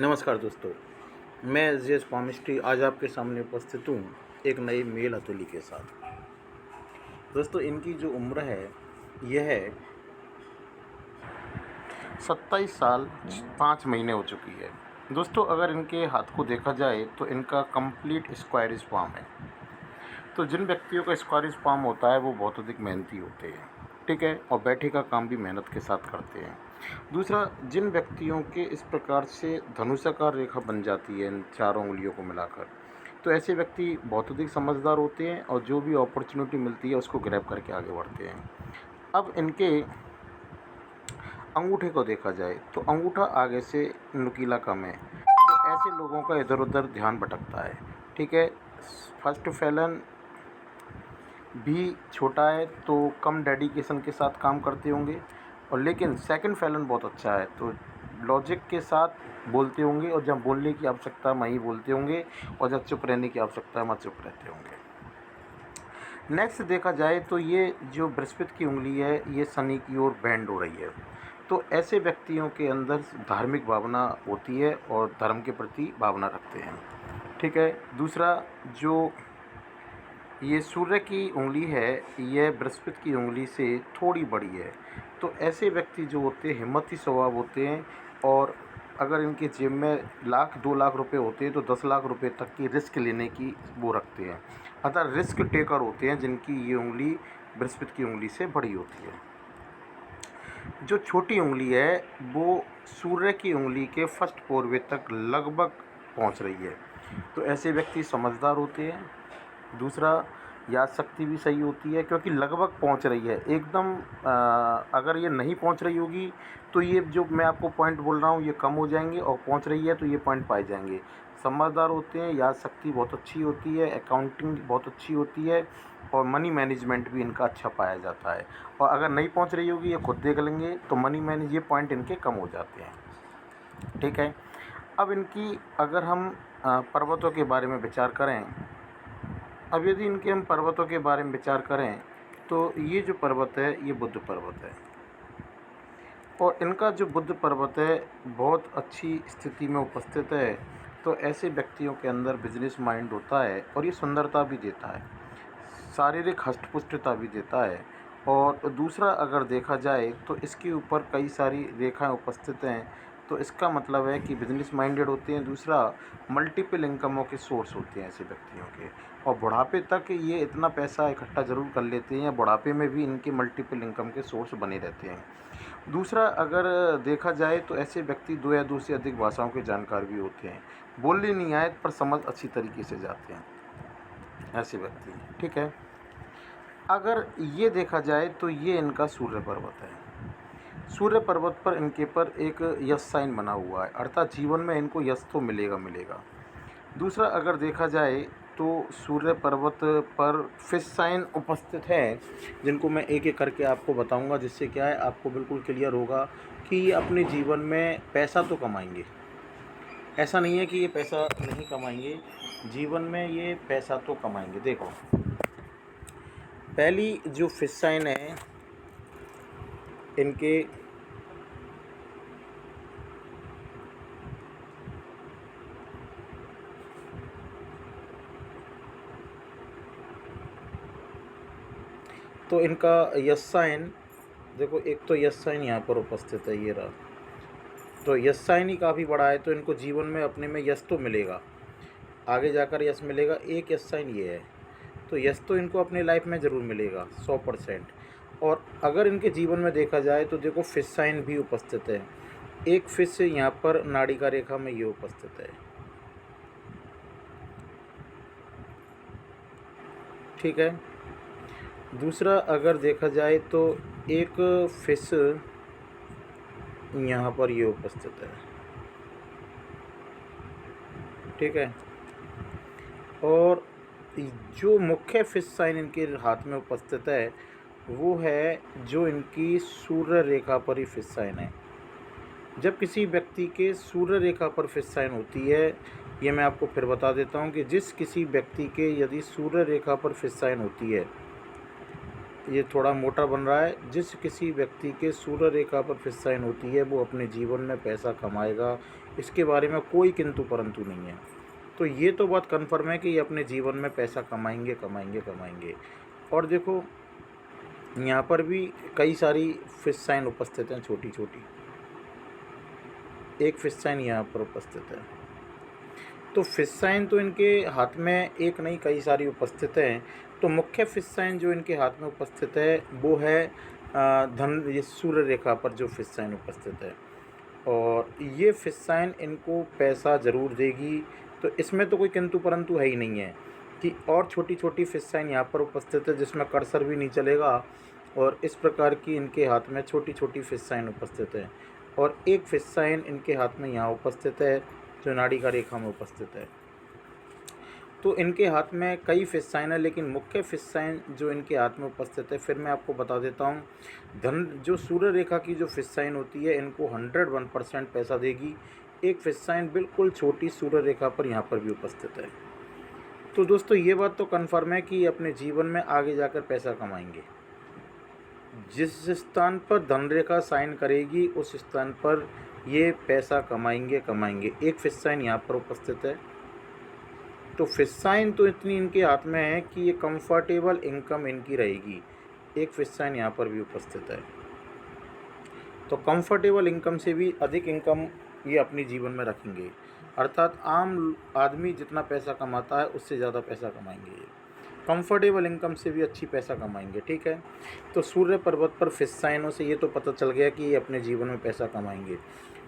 नमस्कार दोस्तों, मैं एसजेएस पामिस्ट्री आज आपके सामने उपस्थित हूँ एक नई मेल हथौली के साथ। दोस्तों, इनकी जो उम्र है यह है 27 साल 5 महीने हो चुकी है। दोस्तों, अगर इनके हाथ को देखा जाए तो इनका कंप्लीट स्क्वायरिश पाम है। तो जिन व्यक्तियों का स्क्वायरिश पाम होता है वो बहुत अधिक मेहनती होते हैं, ठीक है, और बैठे का काम भी मेहनत के साथ करते हैं। दूसरा, जिन व्यक्तियों के इस प्रकार से धनुषाकार रेखा बन जाती है इन चारों उंगलियों को मिलाकर, तो ऐसे व्यक्ति बहुत अधिक समझदार होते हैं और जो भी अपॉर्चुनिटी मिलती है उसको ग्रैब करके आगे बढ़ते हैं। अब इनके अंगूठे को देखा जाए तो अंगूठा आगे से नुकीला कम है, तो ऐसे लोगों का इधर उधर ध्यान भटकता है, ठीक है। फर्स्ट फैलन भी छोटा है तो कम डेडिकेशन के साथ काम करते होंगे, और लेकिन सेकंड फैलन बहुत अच्छा है तो लॉजिक के साथ बोलते होंगे, और जब बोलने की आवश्यकता है वहीं बोलते होंगे, और जब चुप रहने की आवश्यकता है वहाँ चुप रहते होंगे। नेक्स्ट देखा जाए तो ये जो बृहस्पति की उंगली है ये शनि की ओर बेंड हो रही है, तो ऐसे व्यक्तियों के अंदर धार्मिक भावना होती है और धर्म के प्रति भावना रखते हैं, ठीक है। दूसरा, जो ये सूर्य की उंगली है यह बृहस्पति की उंगली से थोड़ी बड़ी है, तो ऐसे व्यक्ति जो होते हैं हिम्मती स्वभाव होते हैं, और अगर इनके जेब में लाख 2 लाख रुपए होते हैं तो 10 लाख रुपए तक की रिस्क लेने की वो रखते हैं, अतः रिस्क टेकर होते हैं जिनकी ये उंगली बृहस्पति की उंगली से बड़ी होती है। जो छोटी उंगली है वो सूर्य की उंगली के फर्स्ट पोरवे तक लगभग पहुंच रही है, तो ऐसे व्यक्ति समझदार होते हैं। दूसरा, याद शक्ति भी सही होती है क्योंकि लगभग पहुंच रही है एकदम। अगर ये नहीं पहुंच रही होगी तो ये जो मैं आपको पॉइंट बोल रहा हूँ ये कम हो जाएंगे, और पहुंच रही है तो ये पॉइंट पाए जाएंगे। समझदार होते हैं, याद शक्ति बहुत अच्छी होती है, अकाउंटिंग बहुत अच्छी होती है, और मनी मैनेजमेंट भी इनका अच्छा पाया जाता है। और अगर नहीं पहुंच रही होगी ये खुद देख लेंगे तो मनी मैनेज ये पॉइंट इनके कम हो जाते हैं, ठीक है। अब इनकी अगर हम पर्वतों के बारे में विचार करें, अब यदि इनके हम पर्वतों के बारे में विचार करें तो ये जो पर्वत है ये बुद्ध पर्वत है, और इनका जो बुद्ध पर्वत है बहुत अच्छी स्थिति में उपस्थित है, तो ऐसे व्यक्तियों के अंदर बिजनेस माइंड होता है, और ये सुंदरता भी देता है, शारीरिक हष्टपुष्टता भी देता है। और दूसरा, अगर देखा जाए तो इसके ऊपर कई सारी रेखाएं उपस्थित हैं, तो इसका मतलब है कि बिजनेस माइंडेड होते हैं। दूसरा, मल्टीपल इनकमों के सोर्स होते हैं ऐसे व्यक्तियों के, और बुढ़ापे तक ये इतना पैसा इकट्ठा ज़रूर कर लेते हैं, या बुढ़ापे में भी इनके मल्टीपल इनकम के सोर्स बने रहते हैं। दूसरा, अगर देखा जाए तो ऐसे व्यक्ति 2 या 2 से अधिक भाषाओं के जानकार भी होते हैं, बोलने नहीं आए पर समझ अच्छी तरीके से जाते हैं ऐसे व्यक्ति, ठीक है। अगर ये देखा जाए तो ये इनका सूर्य पर्वत है। सूर्य पर्वत पर इनके पर एक यश साइन बना हुआ है, अर्थात जीवन में इनको यश तो मिलेगा मिलेगा। दूसरा, अगर देखा जाए तो सूर्य पर्वत पर फिश साइन उपस्थित है, जिनको मैं एक एक करके आपको बताऊंगा, जिससे क्या है आपको बिल्कुल क्लियर होगा कि ये अपने जीवन में पैसा तो कमाएंगे। ऐसा नहीं है कि ये पैसा नहीं कमाएंगे, जीवन में ये पैसा तो कमाएंगे। देखो, पहली जो फिश साइन है इनके, तो इनका यस साइन देखो, एक तो यस साइन यहाँ पर उपस्थित है, ये रहा, तो यस साइन ही काफ़ी बड़ा है, तो इनको जीवन में अपने में यश तो मिलेगा, आगे जाकर यश मिलेगा। एक यस साइन ये है, तो यश तो इनको अपने लाइफ में ज़रूर मिलेगा 100%। और अगर इनके जीवन में देखा जाए तो देखो फिश साइन भी उपस्थित है, एक फिश यहाँ पर नाड़िका रेखा में ये उपस्थित है, ठीक है। दूसरा, अगर देखा जाए तो एक फिश यहाँ पर ये उपस्थित है, ठीक है। और जो मुख्य फिश साइन इनके हाथ में उपस्थित है वो है जो इनकी सूर्य रेखा पर ही फिश साइन है। जब किसी व्यक्ति के सूर्य रेखा पर फिश साइन होती है, ये मैं आपको फिर बता देता हूँ कि जिस किसी व्यक्ति के यदि सूर्य रेखा पर फिश साइन होती है ये थोड़ा मोटा बन रहा है। जिस किसी व्यक्ति के सूर्य रेखा पर फिश साइन होती है वो अपने जीवन में पैसा कमाएगा, इसके बारे में कोई किंतु परंतु नहीं है। तो ये तो बात कन्फर्म है कि ये अपने जीवन में पैसा कमाएंगे कमाएंगे कमाएंगे। और देखो, यहाँ पर भी कई सारी फिश साइन उपस्थित हैं, छोटी छोटी। एक फिश साइन यहाँ पर उपस्थित है। तो फिश साइन तो इनके हाथ में एक नहीं, कई सारी उपस्थित हैं। तो मुख्य फिश साइन जो इनके हाथ में उपस्थित है वो है ये सूर्य रेखा पर जो फिश साइन उपस्थित है। और ये फिश साइन इनको पैसा ज़रूर देगी। तो इसमें तो कोई किंतु परंतु है ही नहीं है कि और छोटी छोटी फिश साइन यहाँ पर उपस्थित है जिसमें कर्सर भी नहीं चलेगा। और इस प्रकार की इनके हाथ में छोटी छोटी फिश साइन उपस्थित है। और एक फिश साइन इनके हाथ में यहाँ उपस्थित है जो नाड़िका रेखा में उपस्थित है। तो इनके हाथ में कई फिश साइन है, लेकिन मुख्य फिश साइन जो इनके हाथ में उपस्थित है, फिर मैं आपको बता देता हूँ। जो सूर्य रेखा की जो फिश साइन होती है इनको 101% पैसा देगी। एक फिश साइन बिल्कुल छोटी सूर्य रेखा पर यहाँ पर भी उपस्थित है। तो दोस्तों, ये बात तो कन्फर्म है कि अपने जीवन में आगे जाकर पैसा कमाएंगे। जिस स्थान पर धन रेखा साइन करेगी उस स्थान पर ये पैसा कमाएंगे कमाएंगे। एक फिश साइन यहाँ पर उपस्थित है। तो फिश साइन तो इतनी इनके हाथ में है कि ये कंफर्टेबल इनकम इनकी रहेगी। एक फिश साइन यहाँ पर भी उपस्थित है। तो कंफर्टेबल इनकम से भी अधिक इनकम ये अपने जीवन में रखेंगे। अर्थात आम आदमी जितना पैसा कमाता है उससे ज़्यादा पैसा कमाएंगे ये। कंफर्टेबल इनकम से भी अच्छी पैसा कमाएंगे। ठीक है। तो सूर्य पर्वत पर फिश साइनों से ये तो पता चल गया कि ये अपने जीवन में पैसा कमाएंगे।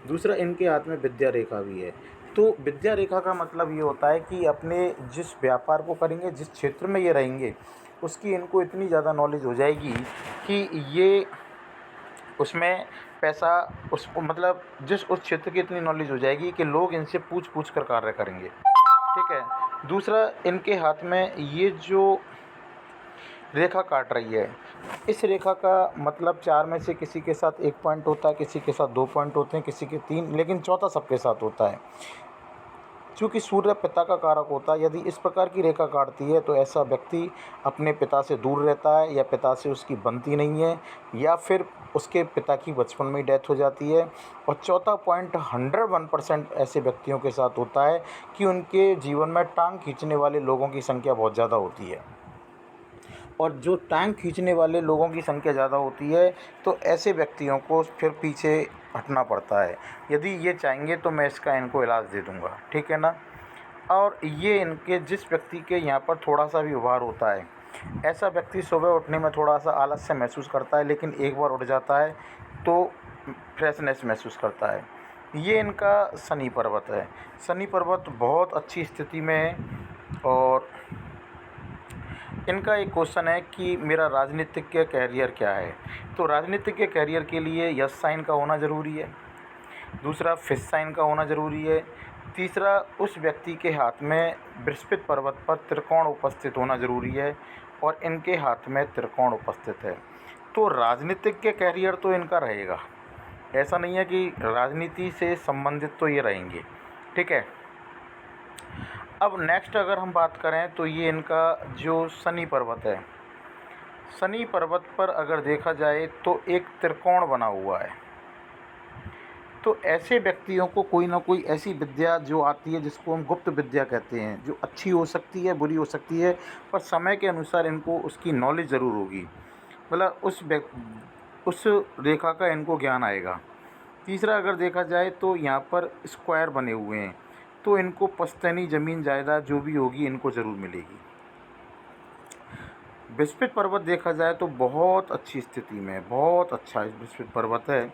दूसरा, इनके हाथ में विद्या रेखा भी है। तो विद्या रेखा का मतलब ये होता है कि अपने जिस व्यापार को करेंगे, जिस क्षेत्र में ये रहेंगे, उसकी इनको इतनी ज़्यादा नॉलेज हो जाएगी कि ये उसमें पैसा मतलब उस क्षेत्र की इतनी नॉलेज हो जाएगी कि लोग इनसे पूछ पूछ कर कार्य करेंगे। ठीक है। दूसरा, इनके हाथ में ये जो रेखा काट रही है, इस रेखा का मतलब 4 में से किसी के साथ 1 पॉइंट होता है, किसी के साथ 2 पॉइंट होते हैं, किसी के 3, लेकिन चौथा सबके साथ होता है। चूँकि सूर्य पिता का कारक होता है, यदि इस प्रकार की रेखा काटती है तो ऐसा व्यक्ति अपने पिता से दूर रहता है, या पिता से उसकी बनती नहीं है, या फिर उसके पिता की बचपन में ही डेथ हो जाती है। और चौथा पॉइंट 101% ऐसे व्यक्तियों के साथ होता है कि उनके जीवन में टांग खींचने वाले लोगों की संख्या बहुत ज़्यादा होती है। और जो टांग खींचने वाले लोगों की संख्या ज़्यादा होती है तो ऐसे व्यक्तियों को फिर पीछे हटना पड़ता है। यदि ये चाहेंगे तो मैं इसका इनको इलाज दे दूँगा। ठीक है ना। और ये इनके जिस व्यक्ति के यहाँ पर थोड़ा सा भी उभार होता है, ऐसा व्यक्ति सुबह उठने में थोड़ा सा आलस्य महसूस करता है, लेकिन एक बार उठ जाता है तो फ्रेशनेस महसूस करता है। ये इनका शनि पर्वत है। शनि पर्वत बहुत अच्छी स्थिति में है। और इनका एक क्वेश्चन है कि मेरा राजनीतिक के कैरियर क्या है। तो राजनीतिक के कैरियर के लिए यस साइन का होना ज़रूरी है। दूसरा, फिश साइन का होना ज़रूरी है। तीसरा, उस व्यक्ति के हाथ में बृहस्पति पर्वत पर त्रिकोण उपस्थित होना ज़रूरी है। और इनके हाथ में त्रिकोण उपस्थित है। तो राजनीतिक के कैरियर तो इनका रहेगा, ऐसा नहीं है कि राजनीति से संबंधित तो ये रहेंगे। ठीक है। अब नेक्स्ट अगर हम बात करें तो ये इनका जो शनि पर्वत है, शनि पर्वत पर अगर देखा जाए तो एक त्रिकोण बना हुआ है। तो ऐसे व्यक्तियों को कोई ना कोई ऐसी विद्या जो आती है जिसको हम गुप्त विद्या कहते हैं, जो अच्छी हो सकती है, बुरी हो सकती है, पर समय के अनुसार इनको उसकी नॉलेज ज़रूर होगी। मतलब उस रेखा का इनको ज्ञान आएगा। तीसरा, अगर देखा जाए तो यहाँ पर स्क्वायर बने हुए हैं, तो इनको पश्तैनी ज़मीन जायदाद जो भी होगी इनको ज़रूर मिलेगी। बृहस्पति पर्वत देखा जाए तो बहुत अच्छी स्थिति में, बहुत अच्छा बृहस्पति पर्वत है।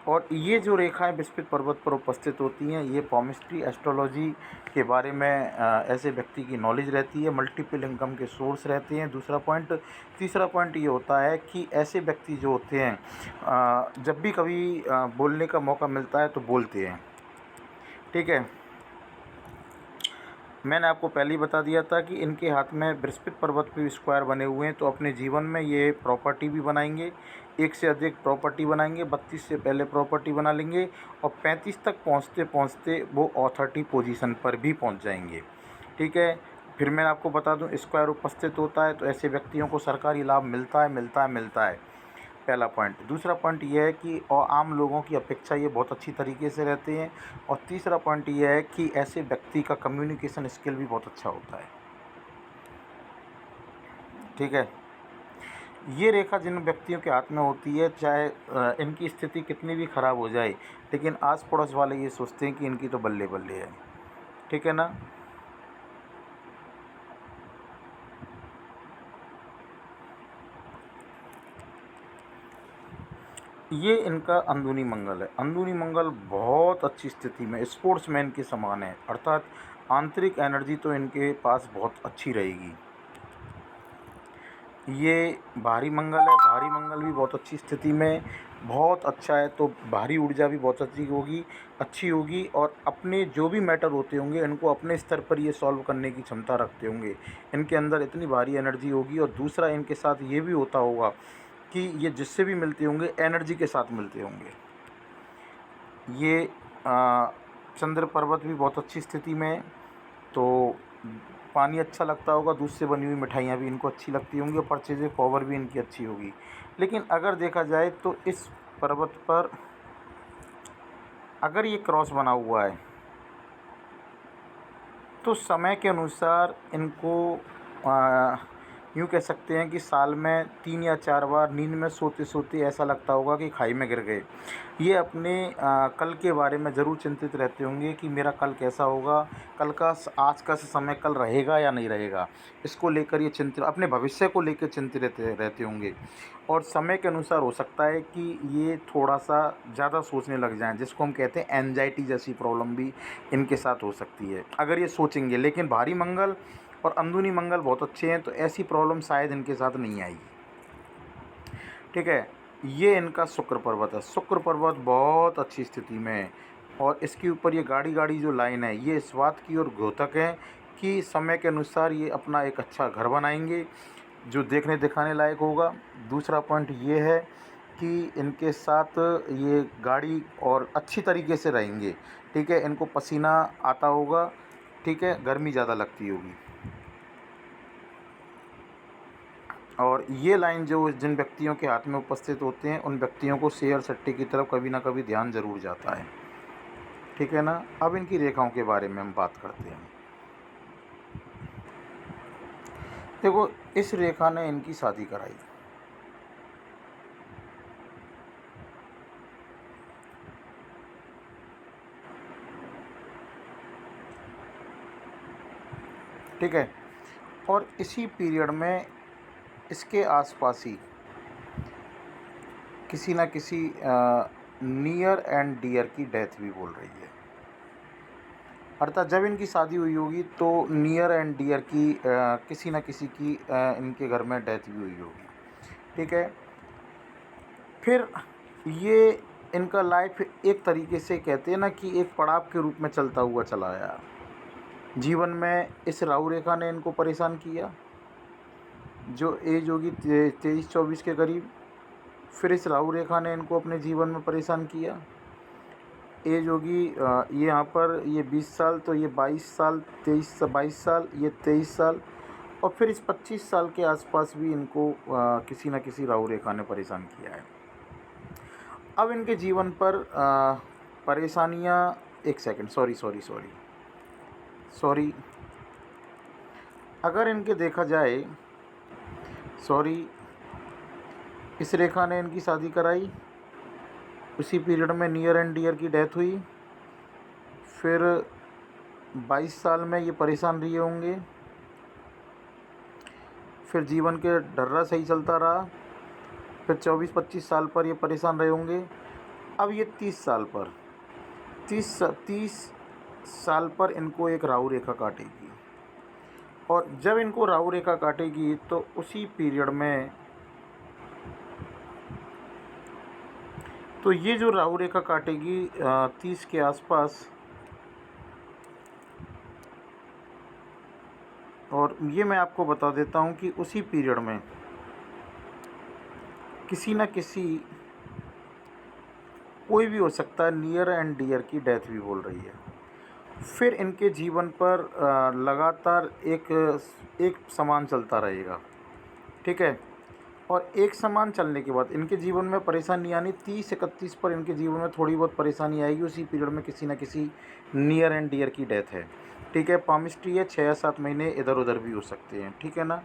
और ये जो रेखाएं बृहस्पति पर्वत पर उपस्थित होती हैं, ये पॉमिस्ट्री एस्ट्रोलॉजी के बारे में ऐसे व्यक्ति की नॉलेज रहती है, मल्टीपल इनकम के सोर्स रहते हैं। दूसरा पॉइंट। तीसरा पॉइंट ये होता है कि ऐसे व्यक्ति जो होते हैं जब भी कभी बोलने का मौका मिलता है तो बोलते हैं। ठीक है। मैंने आपको पहले ही बता दिया था कि इनके हाथ में बृहस्पति पर्वत पे स्क्वायर बने हुए हैं, तो अपने जीवन में ये प्रॉपर्टी भी बनाएंगे, एक से अधिक प्रॉपर्टी बनाएंगे, 32 से पहले प्रॉपर्टी बना लेंगे, और 35 तक पहुंचते पहुंचते वो अथॉरिटी पोजीशन पर भी पहुंच जाएंगे। ठीक है। फिर मैं आपको बता दूं, स्क्वायर उपस्थित होता है तो ऐसे व्यक्तियों को सरकारी लाभ मिलता है, मिलता है, मिलता है। पहला पॉइंट। दूसरा पॉइंट ये है कि और आम लोगों की अपेक्षा ये बहुत अच्छी तरीके से रहते हैं। और तीसरा पॉइंट ये है कि ऐसे व्यक्ति का कम्युनिकेशन स्किल भी बहुत अच्छा होता है। ठीक है। ये रेखा जिन व्यक्तियों के हाथ में होती है, चाहे इनकी स्थिति कितनी भी खराब हो जाए, लेकिन आस पड़ोस वाले ये सोचते हैं कि इनकी तो बल्ले बल्ले है। ठीक है ना। ये इनका अंदरूनी मंगल है। अंदरूनी मंगल बहुत अच्छी स्थिति में स्पोर्ट्समैन के समान है, अर्थात आंतरिक एनर्जी तो इनके पास बहुत अच्छी रहेगी। ये भारी मंगल है, भारी मंगल भी बहुत अच्छी स्थिति में बहुत अच्छा है, तो भारी ऊर्जा भी बहुत अच्छी होगी। और अपने जो भी मैटर होते होंगे इनको अपने स्तर पर ये सॉल्व करने की क्षमता रखते होंगे। इनके अंदर इतनी भारी एनर्जी होगी। और दूसरा, इनके साथ ये भी होता होगा कि ये जिससे भी मिलते होंगे एनर्जी के साथ मिलते होंगे। ये चंद्र पर्वत भी बहुत अच्छी स्थिति में है, तो पानी अच्छा लगता होगा, दूध से बनी हुई मिठाइयाँ भी इनको अच्छी लगती होंगी और परचेजिंग पावर भी इनकी अच्छी होगी। लेकिन अगर देखा जाए तो इस पर्वत पर अगर ये क्रॉस बना हुआ है तो समय के अनुसार इनको यूँ कह सकते हैं कि साल में 3 या 4 बार नींद में सोते सोते ऐसा लगता होगा कि खाई में गिर गए। ये अपने कल के बारे में ज़रूर चिंतित रहते होंगे कि मेरा कल कैसा होगा, कल का आज का समय कल रहेगा या नहीं रहेगा। इसको लेकर ये चिंतित, अपने भविष्य को लेकर चिंतित रहते रहते होंगे। और समय के अनुसार हो सकता है कि ये थोड़ा सा ज़्यादा सोचने लग जाएं, जिसको हम कहते हैं एंजाइटी जैसी प्रॉब्लम भी इनके साथ हो सकती है अगर ये सोचेंगे। लेकिन भारी मंगल और अंदरूनी मंगल बहुत अच्छे हैं, तो ऐसी प्रॉब्लम शायद इनके साथ नहीं आएगी। ठीक है। ये इनका शुक्र पर्वत है। शुक्र पर्वत बहुत अच्छी स्थिति में है। और इसके ऊपर ये गाड़ी गाड़ी जो लाइन है, ये इस बात की ओर घोतक है कि समय के अनुसार ये अपना एक अच्छा घर बनाएंगे जो देखने दिखाने लायक होगा। दूसरा पॉइंट ये है कि इनके साथ ये गाड़ी और अच्छी तरीके से रहेंगे। ठीक है। इनको पसीना आता होगा। ठीक है। गर्मी ज़्यादा लगती होगी। और ये लाइन जो जिन व्यक्तियों के हाथ में उपस्थित होते हैं, उन व्यक्तियों को शेयर सट्टे की तरफ कभी ना कभी ध्यान ज़रूर जाता है। ठीक है ना। अब इनकी रेखाओं के बारे में हम बात करते हैं। देखो, इस रेखा ने इनकी शादी कराई। ठीक है। और इसी पीरियड में इसके आसपास ही किसी न किसी नियर एंड डियर की डेथ भी बोल रही है। अर्थात जब इनकी शादी हुई होगी तो नियर एंड डियर की किसी न किसी की इनके घर में डेथ भी हुई होगी। ठीक है। फिर ये इनका लाइफ एक तरीके से कहते हैं ना कि एक पड़ाव के रूप में चलता हुआ चला आया। जीवन में इस राहु रेखा ने इनको परेशान किया, जो एज होगी 23-24 के करीब। फिर इस राहु रेखा ने इनको अपने जीवन में परेशान किया। एज होगी ये यहाँ पर ये 20 साल, तो ये 22 साल, 22 साल, ये 23 साल। और फिर इस 25 साल के आसपास भी इनको किसी न किसी राहु रेखा ने परेशान किया है। अब इनके जीवन पर परेशानियाँ, एक सेकंड, सॉरी, अगर इनके देखा जाए, इस रेखा ने इनकी शादी कराई, उसी पीरियड में नियर एंड डियर की डेथ हुई। फिर 22 साल में ये परेशान रहे होंगे। फिर जीवन के ढर्रा सही चलता रहा। फिर 24-25 साल पर ये परेशान रहे होंगे। अब ये 30 साल पर 30 साल पर इनको एक राहु रेखा काटेगी। और जब इनको राहु रेखा काटेगी तो उसी पीरियड में, तो ये जो राहु रेखा काटेगी 30 के आसपास, और ये मैं आपको बता देता हूँ कि उसी पीरियड में किसी न किसी, कोई भी हो सकता है, नियर एंड डियर की डेथ भी बोल रही है। फिर इनके जीवन पर लगातार एक समान चलता रहेगा, ठीक है। और एक समान चलने के बाद इनके जीवन में परेशानी आनी 30-31 पर इनके जीवन में थोड़ी बहुत परेशानी आएगी, उसी पीरियड में किसी न किसी नियर एंड डियर की डेथ है, ठीक है। पामिस्ट्री है, 6 या 7 महीने इधर उधर भी हो सकते हैं, ठीक है ना।